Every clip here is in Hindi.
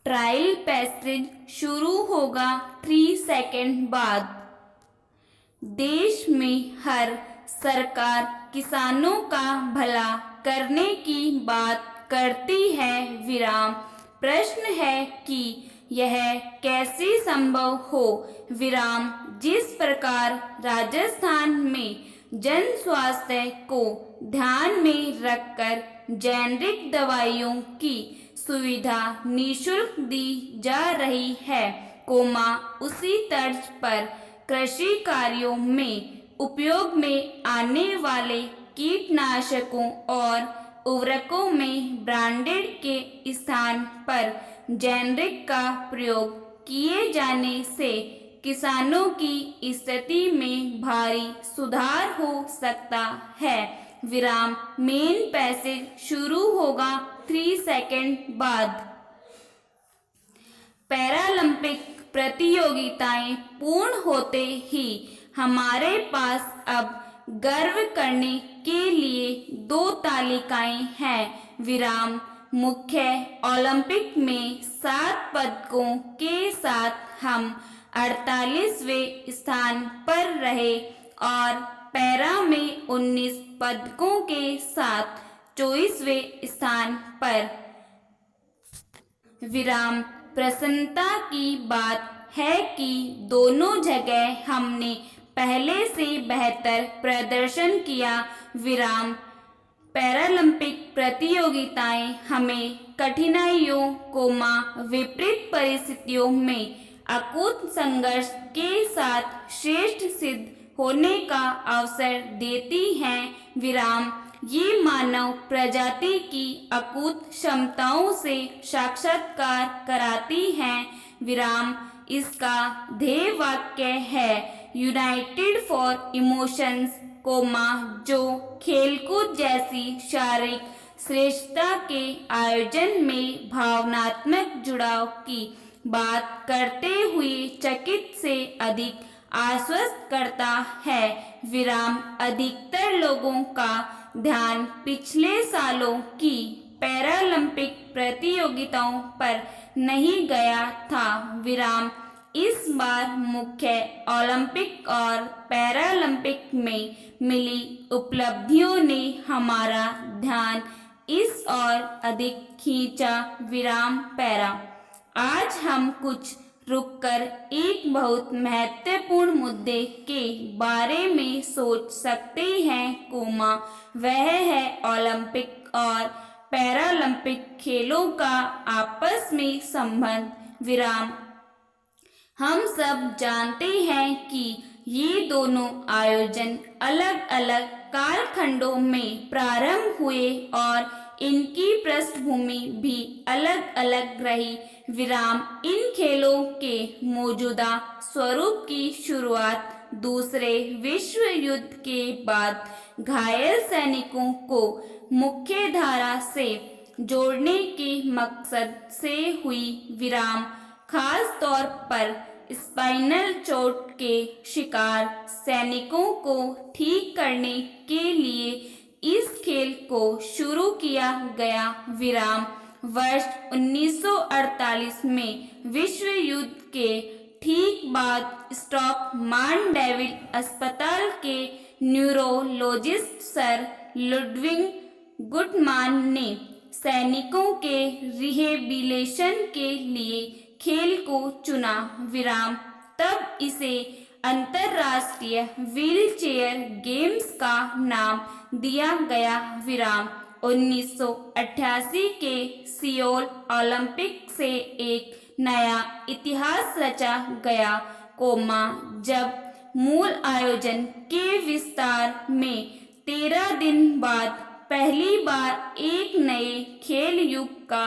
ट्रायल पैसेज शुरू होगा 3 सेकंड बाद। देश में हर सरकार किसानों का भला करने की बात करती है विराम। प्रश्न है कि यह कैसे संभव हो विराम। जिस प्रकार राजस्थान में जन स्वास्थ्य को ध्यान में रखकर जेनरिक दवाइयों की सुविधा निःशुल्क दी जा रही है, उसी तर्ज पर कृषि कार्यों में उपयोग में आने वाले कीटनाशकों और उर्वरकों में ब्रांडेड के स्थान पर जेनरिक का प्रयोग किए जाने से किसानों की स्थिति में भारी सुधार हो सकता है विराम। मेन पैसेज शुरू होगा 3 सेकंड बाद। पैरालंपिक प्रतियोगिताएं पूर्ण होते ही हमारे पास अब गर्व करने के लिए 2 तालिकाएं हैं विराम। मुख्य ओलंपिक में 7 पदकों के साथ हम 48वें स्थान पर रहे और पैरा में 19 पदकों के साथ 24वें स्थान पर विराम। प्रसन्नता की बात है कि दोनों जगह हमने पहले से बेहतर प्रदर्शन किया विराम। पैरालंपिक प्रतियोगिताएं हमें कठिनाइयों विपरीत परिस्थितियों में अकूत संघर्ष के साथ श्रेष्ठ सिद्ध होने का अवसर देती हैं विराम। ये मानव प्रजाति की अकूत क्षमताओं से साक्षात्कार कराती हैं विराम। इसका ध्येय वाक्य है यूनाइटेड फॉर इमोशंस, जो खेलकूद जैसी शारीरिक श्रेष्ठता के आयोजन में भावनात्मक जुड़ाव की बात करते हुए चकित से अधिक आश्वस्त करता है विराम। अधिकतर लोगों का ध्यान पिछले सालों की पैरालंपिक प्रतियोगिताओं पर नहीं गया था विराम। इस बार मुख्य ओलंपिक और पैरालंपिक में मिली उपलब्धियों ने हमारा ध्यान इस और अधिक खींचा विराम। पैरा आज हम कुछ रुककर एक बहुत महत्वपूर्ण मुद्दे के बारे में सोच सकते हैं, वह है ओलंपिक और पैरालंपिक खेलों का आपस में संबंध विराम। हम सब जानते हैं कि ये दोनों आयोजन अलग अलग कालखंडों में प्रारंभ हुए और इनकी पृष्ठभूमि भी अलग अलग रही विराम। इन खेलों के मौजूदा स्वरूप की शुरुआत दूसरे विश्व युद्ध के बाद घायल सैनिकों को मुख्य धारा से जोड़ने के मकसद से हुई विराम। खास तौर पर स्पाइनल चोट के शिकार सैनिकों को ठीक करने के लिए इस खेल को शुरू किया गया विराम। वर्ष 1948 में विश्व युद्ध के ठीक बाद स्टॉक मांडेविल अस्पताल के न्यूरोलॉजिस्ट सर लुडविग गुटमान ने सैनिकों के रिहेबिलिटेशन के लिए खेल को चुना विराम। तब इसे अंतरराष्ट्रीय व्हीलचेयर गेम्स का नाम दिया गया विराम। 1988 के सियोल ओलंपिक से एक नया इतिहास रचा गया, जब मूल आयोजन के विस्तार में 13 दिन बाद पहली बार एक नए खेल युग का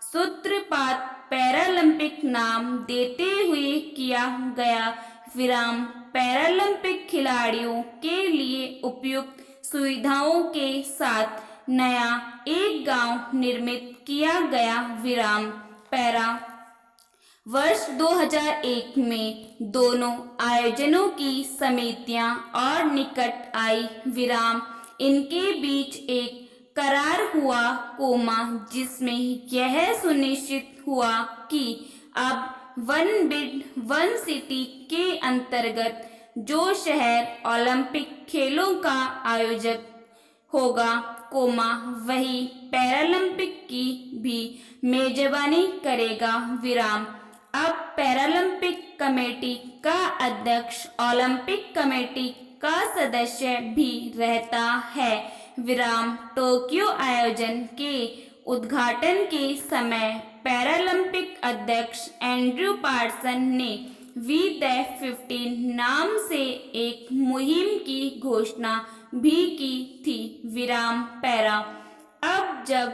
सूत्रपात पैरालंपिक नाम देते हुए किया गया विराम। पैरालंपिक खिलाड़ियों के लिए उपयुक्त सुविधाओं के साथ नया एक गांव निर्मित किया गया विराम। पैरा वर्ष 2001 में दोनों आयोजनों की समितियां और निकट आई विराम। इनके बीच एक करार हुआ, जिसमें यह सुनिश्चित हुआ कि अब वन बिड वन सिटी के अंतर्गत जो शहर ओलंपिक खेलों का आयोजक होगा, वही पैरालंपिक की भी मेजबानी करेगा। अब पैरालंपिक कमेटी का अध्यक्ष ओलंपिक कमेटी का सदस्य भी रहता है। टोक्यो आयोजन के उद्घाटन के समय पैरालंपिक अध्यक्ष एंड्रयू पार्सन ने वी द 15 नाम से एक मुहिम की घोषणा भी की थी। पैरा अब जब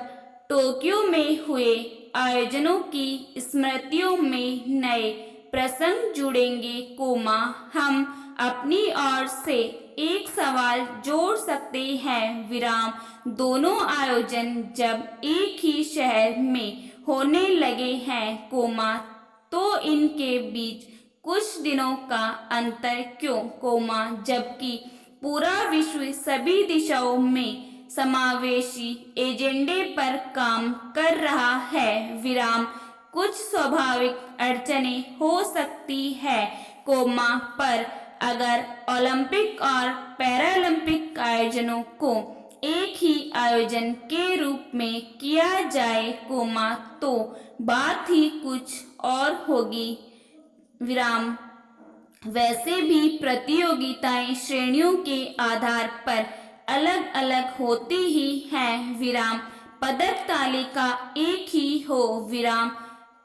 टोक्यो में हुए आयोजनों की स्मृतियों में नए प्रसंग जुड़ेंगे, हम अपनी ओर से एक सवाल जोड़ सकते हैं। दोनों आयोजन जब एक ही शहर में होने लगे हैं, तो इनके बीच कुछ दिनों का अंतर क्यों, जबकि पूरा विश्व सभी दिशाओं में समावेशी एजेंडे पर काम कर रहा है। कुछ स्वाभाविक अड़चनें हो सकती है, पर अगर ओलंपिक और पैरालंपिक आयोजनों को एक ही आयोजन के रूप में किया जाए, तो बात ही कुछ और होगी। वैसे भी प्रतियोगिताएं श्रेणियों के आधार पर अलग अलग होती ही हैं। पदक तालिका एक ही हो।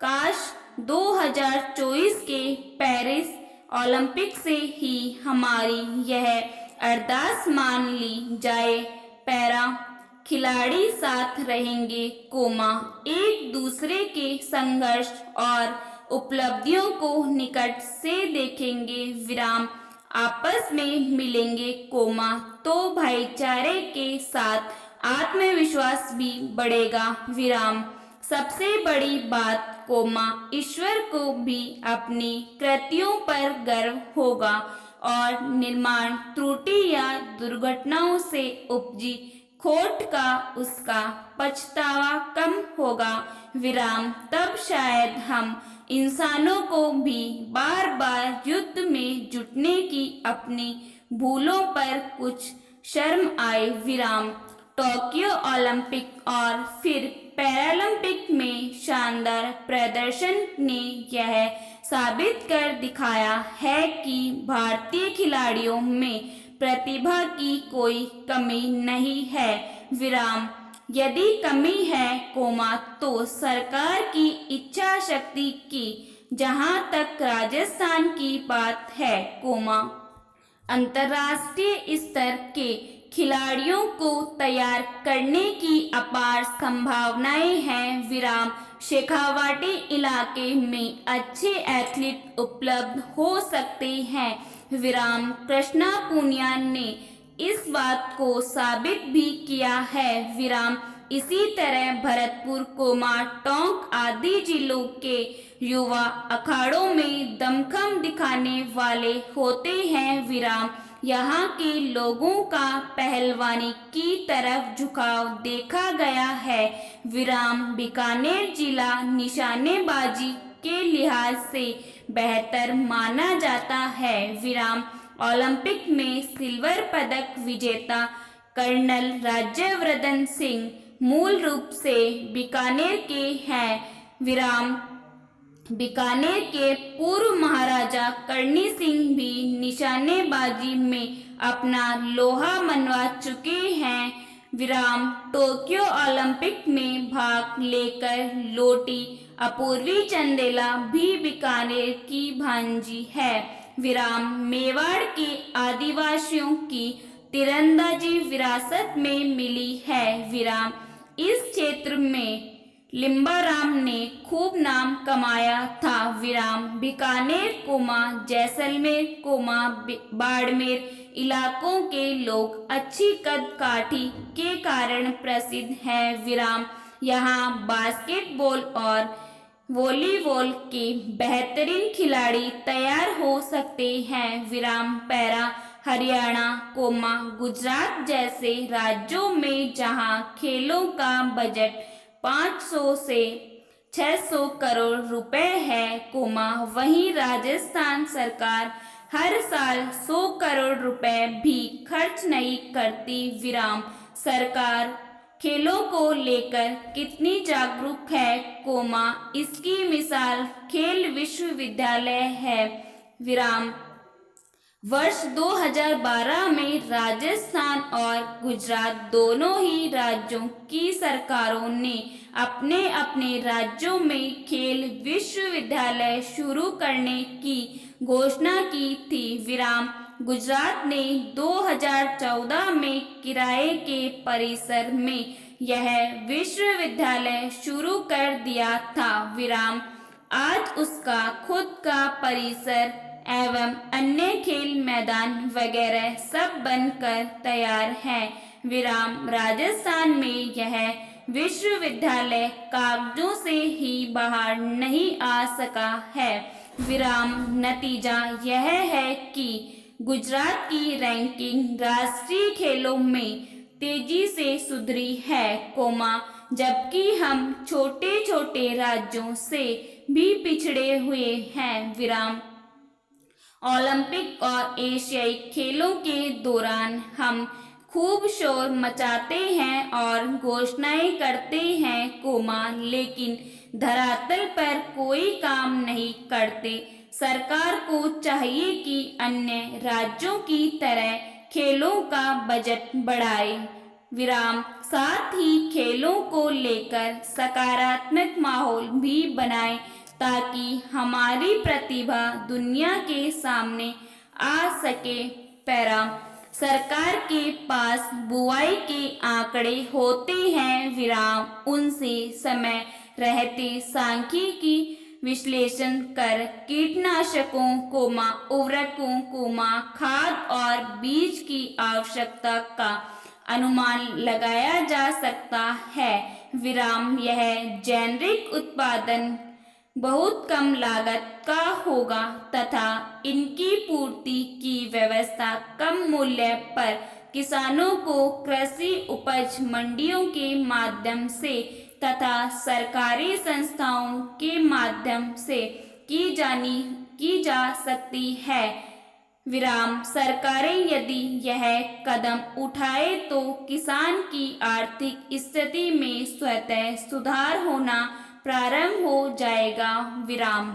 काश 2024 के पेरिस ओलंपिक से ही हमारी यह अरदास मान ली जाए। पैरा खिलाड़ी साथ रहेंगे, एक दूसरे के संघर्ष और उपलब्धियों को निकट से देखेंगे। आपस में मिलेंगे, तो भाईचारे के साथ आत्मविश्वास भी बढ़ेगा। सबसे बड़ी बात, ईश्वर को भी अपनी कृतियों पर गर्व होगा और निर्माण त्रुटि या दुर्घटनाओं से उपजी खोट का उसका पछतावा कम होगा। तब शायद हम इंसानों को भी बार बार युद्ध में जुटने की अपनी भूलों पर कुछ शर्म आए। टोक्यो ओलंपिक और फिर पैरालंपिक में शानदार प्रदर्शन ने यह साबित कर दिखाया है कि भारतीय खिलाड़ियों में प्रतिभा की कोई कमी नहीं है। यदि कमी है, तो सरकार की इच्छा शक्ति की। जहां तक राजस्थान की बात है, अंतर्राष्ट्रीय स्तर के खिलाड़ियों को तैयार करने की अपार संभावनाएं हैं। शेखावाटी इलाके में अच्छे एथलीट उपलब्ध हो सकते हैं। कृष्णा पुनिया ने इस बात को साबित भी किया है। इसी तरह भरतपुर, टोंक आदि जिलों के युवा अखाड़ों में दमखम दिखाने वाले होते हैं। यहाँ के लोगों का पहलवानी की तरफ झुकाव देखा गया है। बीकानेर जिला निशानेबाजी के लिहाज से बेहतर माना जाता है। ओलंपिक में सिल्वर पदक विजेता कर्नल राज्यवर्धन सिंह मूल रूप से बीकानेर के हैं। बीकानेर के पूर्व महाराजा करणी सिंह भी निशानेबाजी में अपना लोहा मनवा चुके हैं। टोक्यो ओलंपिक में भाग लेकर लौटी अपूर्वी चंदेला भी बीकानेर की भांजी है। मेवाड़ के आदिवासियों की तीरंदाजी विरासत में मिली है। इस क्षेत्र में लिम्बाराम ने खूब नाम कमाया था। बीकानेर, जैसलमेर, बाड़मेर इलाकों के लोग अच्छी कद काठी के कारण प्रसिद्ध हैं। यहाँ बास्केटबॉल और वॉलीबॉल के बेहतरीन खिलाड़ी तैयार हो सकते हैं। पैरा हरियाणा, गुजरात जैसे राज्यों में जहां खेलों का बजट 500 से 600 करोड़ रुपए है, वहीं राजस्थान सरकार हर साल 100 करोड़ रुपए भी खर्च नहीं करती, सरकार खेलों को लेकर कितनी जागरूक है, इसकी मिसाल खेल विश्वविद्यालय है, विराम। वर्ष 2012 में राजस्थान और गुजरात दोनों ही राज्यों की सरकारों ने अपने अपने राज्यों में खेल विश्वविद्यालय शुरू करने की घोषणा की थी, विराम। गुजरात ने 2014 में किराए के परिसर में यह विश्वविद्यालय शुरू कर दिया था, विराम। आज उसका खुद का परिसर एवं अन्य खेल मैदान वगैरह सब बनकर तैयार है, विराम। राजस्थान में यह विश्वविद्यालय कागजों से ही बाहर नहीं आ सका है, विराम। नतीजा यह है कि गुजरात की रैंकिंग राष्ट्रीय खेलों में तेजी से सुधरी है, जबकि हम छोटे छोटे राज्यों से भी पिछड़े हुए हैं, विराम। ओलंपिक और एशियाई खेलों के दौरान हम खूब शोर मचाते हैं और घोषणाएं करते हैं, लेकिन धरातल पर कोई काम नहीं करते। सरकार को चाहिए कि अन्य राज्यों की तरह खेलों का बजट बढ़ाए, विराम। साथ ही खेलों को लेकर सकारात्मक माहौल भी बनाए ताकि हमारी प्रतिभा दुनिया के सामने आ सके, सरकार के पास बुआई के आंकड़े होते हैं, विराम। उनसे समय रहते सांख्यिकी विश्लेषण कर कीटनाशकों, उर्वरकों, खाद और बीज की आवश्यकता का अनुमान लगाया जा सकता है, विराम। यह जेनेरिक उत्पादन बहुत कम लागत का होगा तथा इनकी पूर्ति की व्यवस्था कम मूल्य पर किसानों को कृषि उपज मंडियों के माध्यम से तथा सरकारी संस्थाओं के माध्यम से की जा सकती है, विराम। सरकारें यदि यह कदम उठाए तो किसान की आर्थिक स्थिति में स्वतः सुधार होना प्रारंभ हो जाएगा, विराम।